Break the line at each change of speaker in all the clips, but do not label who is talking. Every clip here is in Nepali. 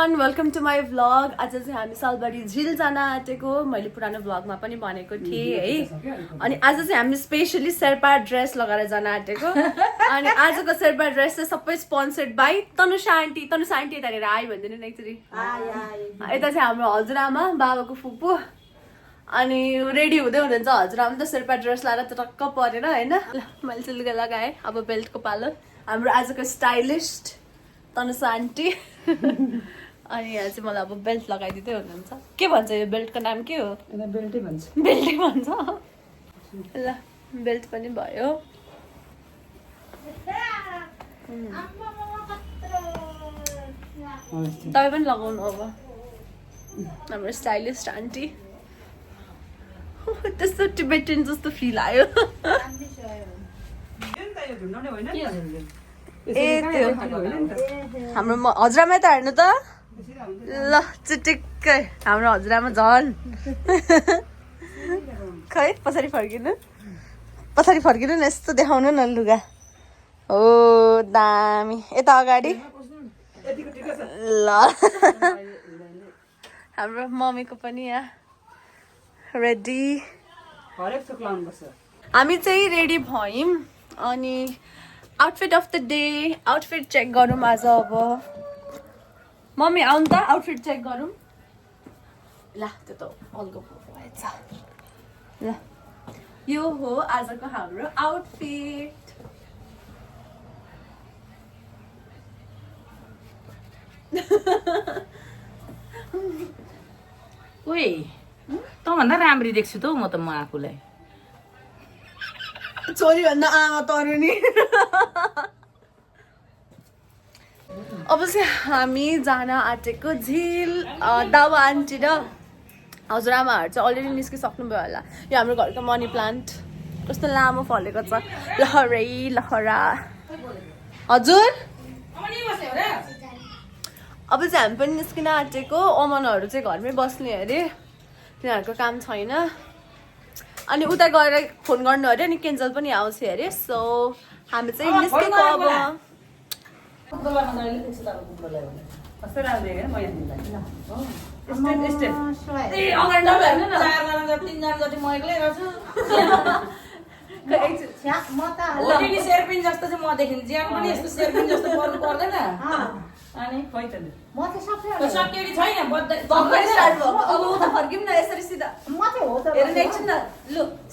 everyone, welcome to my vlog. आज चाहिँ हामी सालबारी झिल जान आँटेको मैले पुरानो भ्लगमा पनि भनेको थिएँ है। अनि आज चाहिँ हामी स्पेशली शेर्पा ड्रेस लगाएर जान आँटेको। अनि आजको शेर्पा ड्रेस चाहिँ सबै स्पोन्सर्ड बाइ तनुषा आन्टी यतानिर आइ भनिदिनु नि एकचोटि। यता चाहिँ हाम्रो हजुरआमा बाबाको फुपू अनि रेडी हुँदै हुनुहुन्छ हजुरआमा त शेर्पा ड्रेस लाएर त टक्क परेन हैन। मैले चाहिँ लुगा लगाएँ, अब बेल्टको पालो। हाम्रो आजको स्टाइलिस्ट तनुषा आन्टी अनि यहाँ चाहिँ मलाई अब बेल्ट लगाइदिँदै हुनुहुन्छ। के भन्छ यो बेल्टको नाम के हो?
बेल्टै भन्छ।
बेल्टै भन्छ। ल बेल्ट पनि भयो। तपाईँ पनि लगाउनु अब हाम्रो स्टाइलिस्ट आन्टी। त्यस्तो टिबेटन जस्तो फिल आयो। ए त्यो हाम्रो हजुरआमा त हेर्नु त ल चिटिक्कै हाम्रो हजुरआमा झन् खै पछाडि फर्किनु न यस्तो देखाउनु न लुगा। हो दामी यता अगाडि ल हाम्रो मम्मीको पनि यहाँ रेडी। हामी चाहिँ रेडी भयौँ अनि outfit of the day outfit check गरौँ आज। अब मम्मी आउनु त आउटफिट चेक गरौँ। ल त्यो त अर्को भएछ। ल यो हो आजको हाम्रो आउटफिट।
ओइ तँभन्दा राम्री देख्छु त म त म आफूलाई।
छोरी भन्दा आमा तरुनी। अब चाहिँ हामी जान आँटेको झिल। दावा आन्टी र हजुरआमाहरू चाहिँ अलरेडी निस्किसक्नुभयो होला। यो हाम्रो घरको मनी प्लान्ट कस्तो लामो फलेको छ, लहरै लहरा। हजुर अब चाहिँ हामी पनि निस्किन आँटेको। अमनहरू चाहिँ घरमै बस्ने अरे, तिनीहरूको काम छैन। अनि उता गएर फोन गर्नु अरे अनि केन्जल पनि आउँछ अरे। सो हामी चाहिँ निस्केको अब।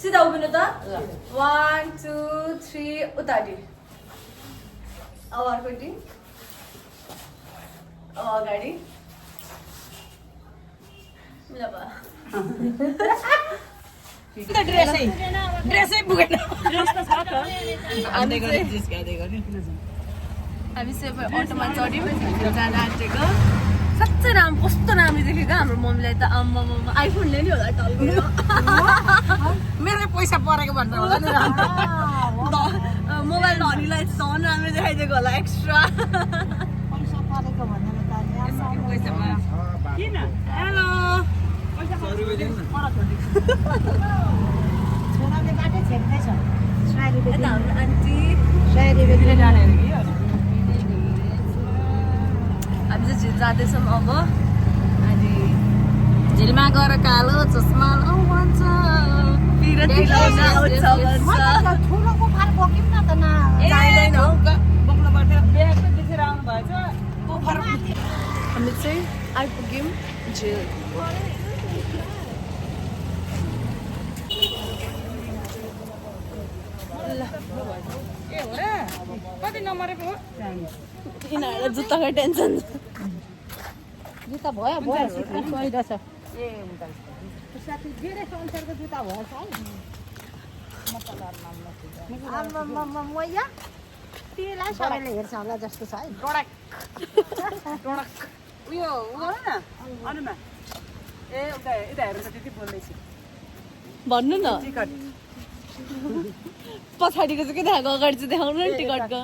सिधा उभिनु त 1 2 3 उताटी। अब अर्कोटी अब अगाडि हामी चाहिँ अटोमा चढ्यौँ जान आँटेको। साँच्चै कस्तो राम्रो देखेको हाम्रो मम्मीलाई त। आम्मा आइफोनले नि होला टल्को
मेरो पैसा परेको भन्दा होला नि।
मोबाइल धनीलाई झन् राम्रो देखाइदिएको होला एक्स्ट्रा।
किन हेलो
हाम्रो आन्टी हामी चाहिँ झिल जाँदैछौँ अब। अनि
झिलमा गएर कालो चस्मा लगाउँछ
हामी चाहिँ आइपुग्यौँ झिल।
कति नमरेको हो
यिनीहरूलाई जुत्ताको टेन्सन।
जुत्ता भयो छ
ए हुन्छ
अनुसारको जुत्ता भएछ है। तिमीलाई सबैले हेर्छ होला जस्तो छ है।
उयो गर न अनुमा ए उता यता हेर्नु त्यति बोल्दैछु
भन्नु न।
टिकट
पछाडिको चाहिँ के देखाएको, अगाडि चाहिँ देखाउनु नि टिकटको।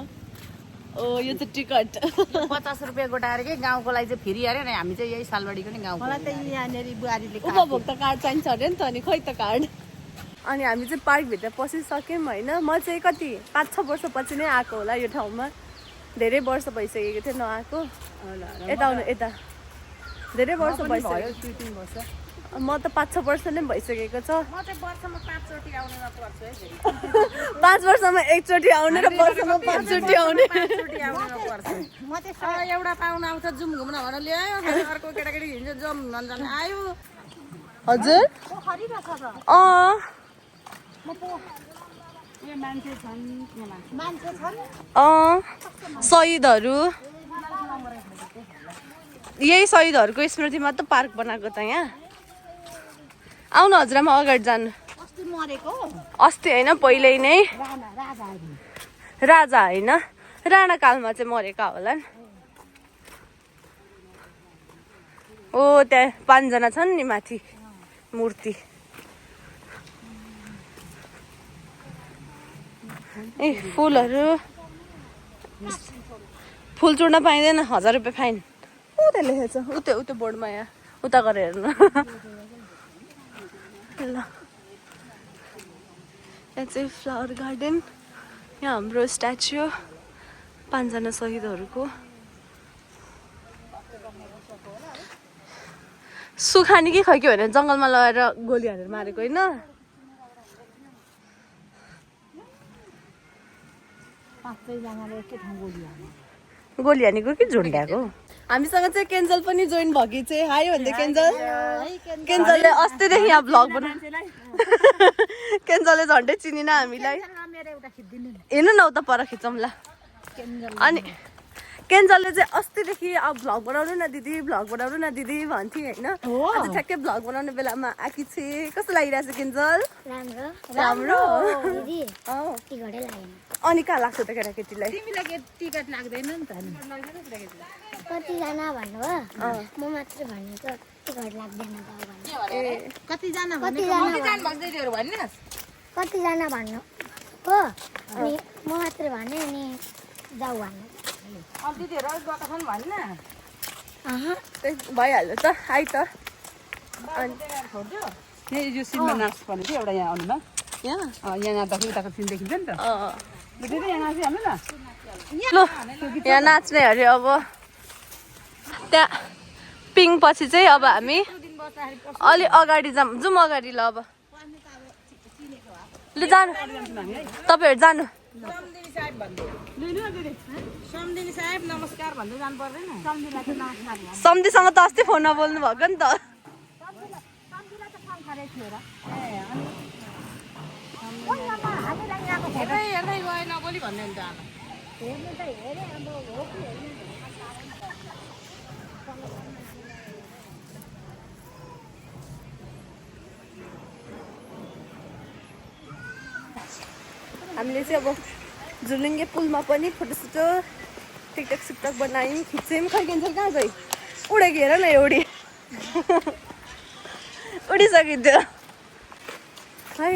ओ यो चाहिँ टिकट
50 रुपियाँ गोटाएर के गाउँको लागि चाहिँ फ्री अरे नि। हामी चाहिँ यही सालबारीको नि गाउँ।
मलाई त यहाँनिर बुहारीले
उपभोक्ता कार्ड चाहिन्छ अरे नि त। अनि खै त कार्ड। अनि हामी चाहिँ पार्कभित्र पसिसक्यौँ होइन। म चाहिँ कति 5-6 वर्षपछि नै आएको होला यो ठाउँमा। धेरै वर्ष भइसकेको थियो नआएको। यता आउनु यता धेरै वर्ष
भयो
भइसक्यो
2-3 वर्ष
म त 5-6 वर्ष नै भइसकेको छ
म चाहिँ वर्षमा 5 चोटि आउनेमा पर्छु है
5 वर्षमा एकचोटि आउने र वर्षमा 5 चोटि आउने
म चाहिँ एउटा पाहुना आउँछ जुम घुम्न भनेर ल्यायो अर्को केटाकेटी हिँड्छ जुम भन्छन् आयो
हजुर
पोखरी रहेछ त
ए मान्छे छन्
मान्छे छन्
शहीदहरू यही शहीदहरूको स्मृतिमा त पार्क बनाएको त यहाँ आउनु हजुरआमा अगाडि जानु
अस्ति मरेको
अस्ति होइन पहिल्यै नै राजा होइन राणाकालमा चाहिँ मरेका होलान् ओ त्यहाँ 5 जना छन् नि माथि मूर्ति ए फुलहरू फुल चुड्न पाइँदैन 1000 रुपियाँ फाइन उतै लेखेछ उतै बोर्डमा यहाँ उता गएर हेर्नु ल यहाँ चाहिँ फ्लावर गार्डन यहाँ हाम्रो स्ट्याच्यु 5 जना शहीदहरूको सुखानी कि खै के भने जङ्गलमा लगाएर गोली हानेर मारेको होइन गोली हानेको कि झुन्ड्याएको हामीसँग चाहिँ केन्जल पनि जोइन भयो कि चाहिँ हाई भन्दै केन्जल केन्जलले अस्तिदेखि यहाँ भ्लग बना केन्जलले झन्डै चिनिन हामीलाई हेर्नु न उता पर खिचौँ ल अनि केन्जलले चाहिँ अस्तिदेखि अब भ्लग बनाउनु न दिदी भ्लग बनाउनु न दिदी भन्थे होइन आज ठ्याक्कै भ्लग बनाउने बेलामा आकी थिए कस्तो लागिरहेछ केन्जल राम्रो अनि कहाँ लाग्छ त केटाकेटीलाई
तिमीलाई टिकट लाग्दैन नि त
कतिजना भन्नुभयो म मात्र भनेको टिकट लाग्दैन
कतिजना
कतिजना भन्नु हो अनि म मात्र भने अनि जाऊ भन्नु
भइहाल्यो त आइ त
यहाँ यो सिनमा नाच्छ भने चाहिँ एउटा यहाँ आउनुमा
यहाँ
यहाँ नाच्दाखेरि उताको सिन देखिन्छ नि त दिदी यहाँ नाचिहाल्नु न
ल यहाँ नाच्ने अरे अब त्यहाँ पिङ पछि चाहिँ अब हामी अलि अगाडि जाउँ अगाडि ल अब ल जानु तपाईँहरू जानु
सम्धिनी साहेब नमस्कार भन्दै जानु पर्दैन
सम्धिसँग त अस्ति फोनमा बोल्नु भएको नि त
हेर्दै हेर्दै गए नबोली भन्ने हुन्छ
हामीले चाहिँ अब झुलुङ्गे पुलमा पनि फोटोसोटो टिकटक सिकटक बनायौँ खिच्यौँ खै केन्जल कहाँ गयो उडेको हेर न एउटी उडिसकिन्थ्यो है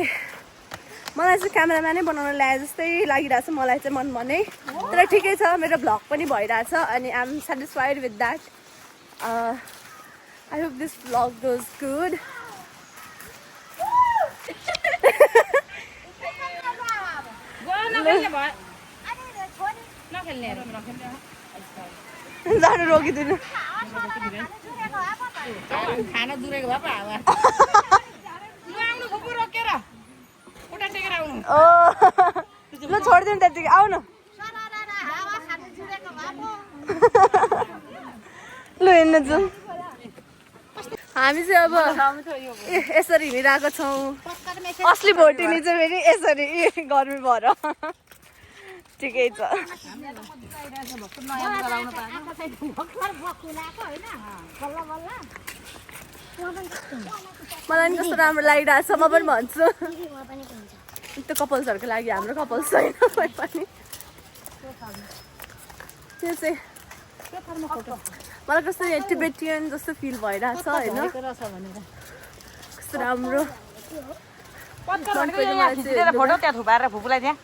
मलाई चाहिँ क्यामेराम्यानै बनाउन ल्याए जस्तै लागिरहेछ मलाई चाहिँ मनमा नै तर ठिकै छ मेरो भ्लग पनि भइरहेछ अनि I am satisfied with that I hope this vlog goes good जानु रोकिदिनु
खाना दुरेको भए पो हावा रोकेर उता टेकेर आउनु
ल छोडिदिनु त्यतिकै आउनु ल हिँड्नु जाउँ हामी चाहिँ अब यसरी हिँडिरहेको छौँ असली भोटिनी चाहिँ फेरि यसरी गर्मी भएर ठिकै छ मलाई नि कस्तो राम्रो लागिरहेछ म पनि भन्छु त्यो कपल्सहरूको लागि हाम्रो कपल्स छैन पनि त्यो चाहिँ मलाई कस्तो टिबेटियन जस्तो फिल भइरहेछ होइन कस्तो राम्रो
फोटो त्यहाँ थुपारेर फुपूलाई त्यहाँ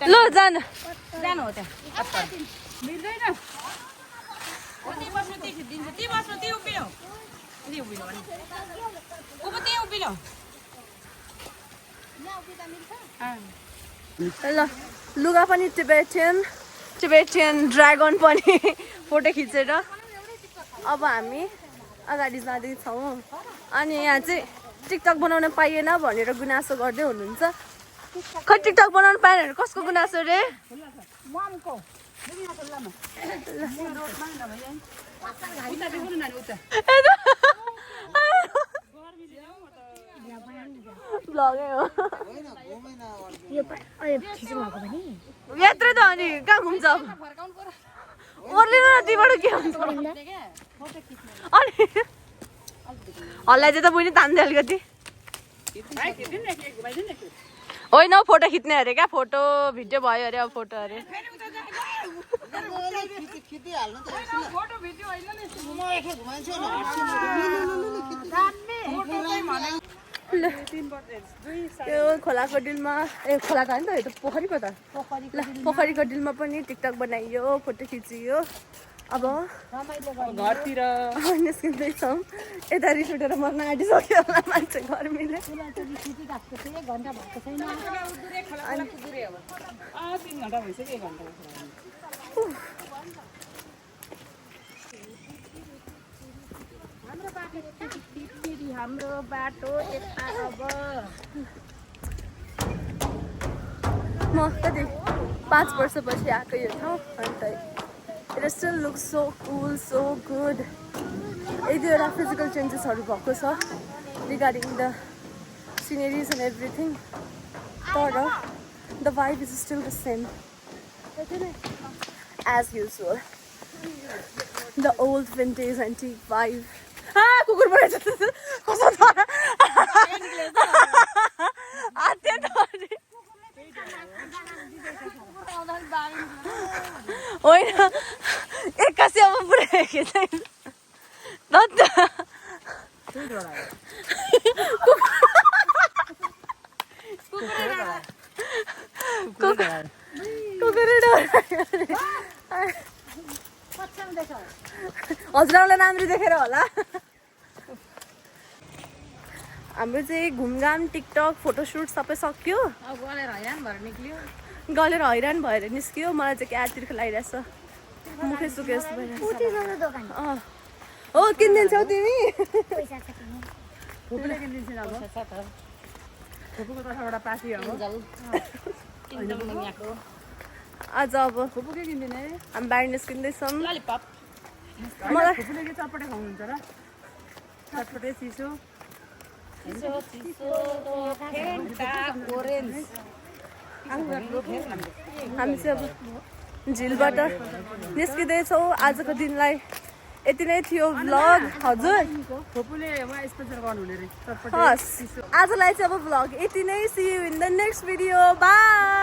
ल जानु
जानु हो त्यहाँ मिल्दैन
ल लुगा पनि टिबेटियन ड्रागन पनि फोटो खिचेर अब हामी अगाडि जाँदैछौँ अनि यहाँ चाहिँ टिकटक बनाउन पाइएन भनेर गुनासो गर्दै हुनुहुन्छ खै टिकटक बनाउन पाएन भने कसको गुनासो रे ब्लगै हो यत्रो त अनि कहाँ घुम्छ ओर्लिनु न तीबाट के हुन्छ अनि हल्लाई चाहिँ त बहिनी तान्दै अलिकति होइन फोटो खिच्ने अरे क्या फोटो भिडियो भयो अरे अब फोटो अरे यो खोलाको डिलमा खोला त होइन त यो त पोखरी पो त पोखरीको डिलमा पनि टिकटक बनाइयो फोटो खिचियो अब
घरतिर
निस्किँदैछौँ यता रिस उठेर मर्न आँटिसक्यो होला मान्छे गर्मीले
3 घण्टा भइसक्यो 1 घण्टा
हाम्रो बाटो यता अब
म कति 5 वर्षपछि आएको यो ठाउँ अन्त it still looks so cool so good एक दुईवटा फिजिकल चेन्जेसहरू भएको छ regarding the sceneries and everything तर the vibe is still the same as usual the old vintage antique vibe कुकुर परेछ कस्तो छ होइन एक्कासी अब पुऱ्याएको छैन हजुरआउलाई राम्ररी देखेर होला हाम्रो चाहिँ घुमघाम टिकटक फोटोसुट सबै सक्यो गलेर हैरान भएर निस्कियो मलाई चाहिँ क्या तिर्खो लागिरहेछ मुखै सुके जस्तो भइरहेछ हो किनिदिन्छौ तिमी
फुपूले किनिदिन्छ अब फुपूको तर्फबाट पार्टी हो
आज अब
फुपू के किन्दिने
हामी बाहिर निस्किँदैछौँ
मलाई फुपूले के चटपटे खानुहुन्छ र चटपटे चिसो हामी चाहिँ अब झिलबाट निस्किँदैछौँ आजको दिनलाई यति नै थियो भ्लग हजुर फुपूले स्पेसल गर्नुहुने रे चटपटे
हस् आजलाई चाहिँ अब भ्लग यति नै see you in the next video by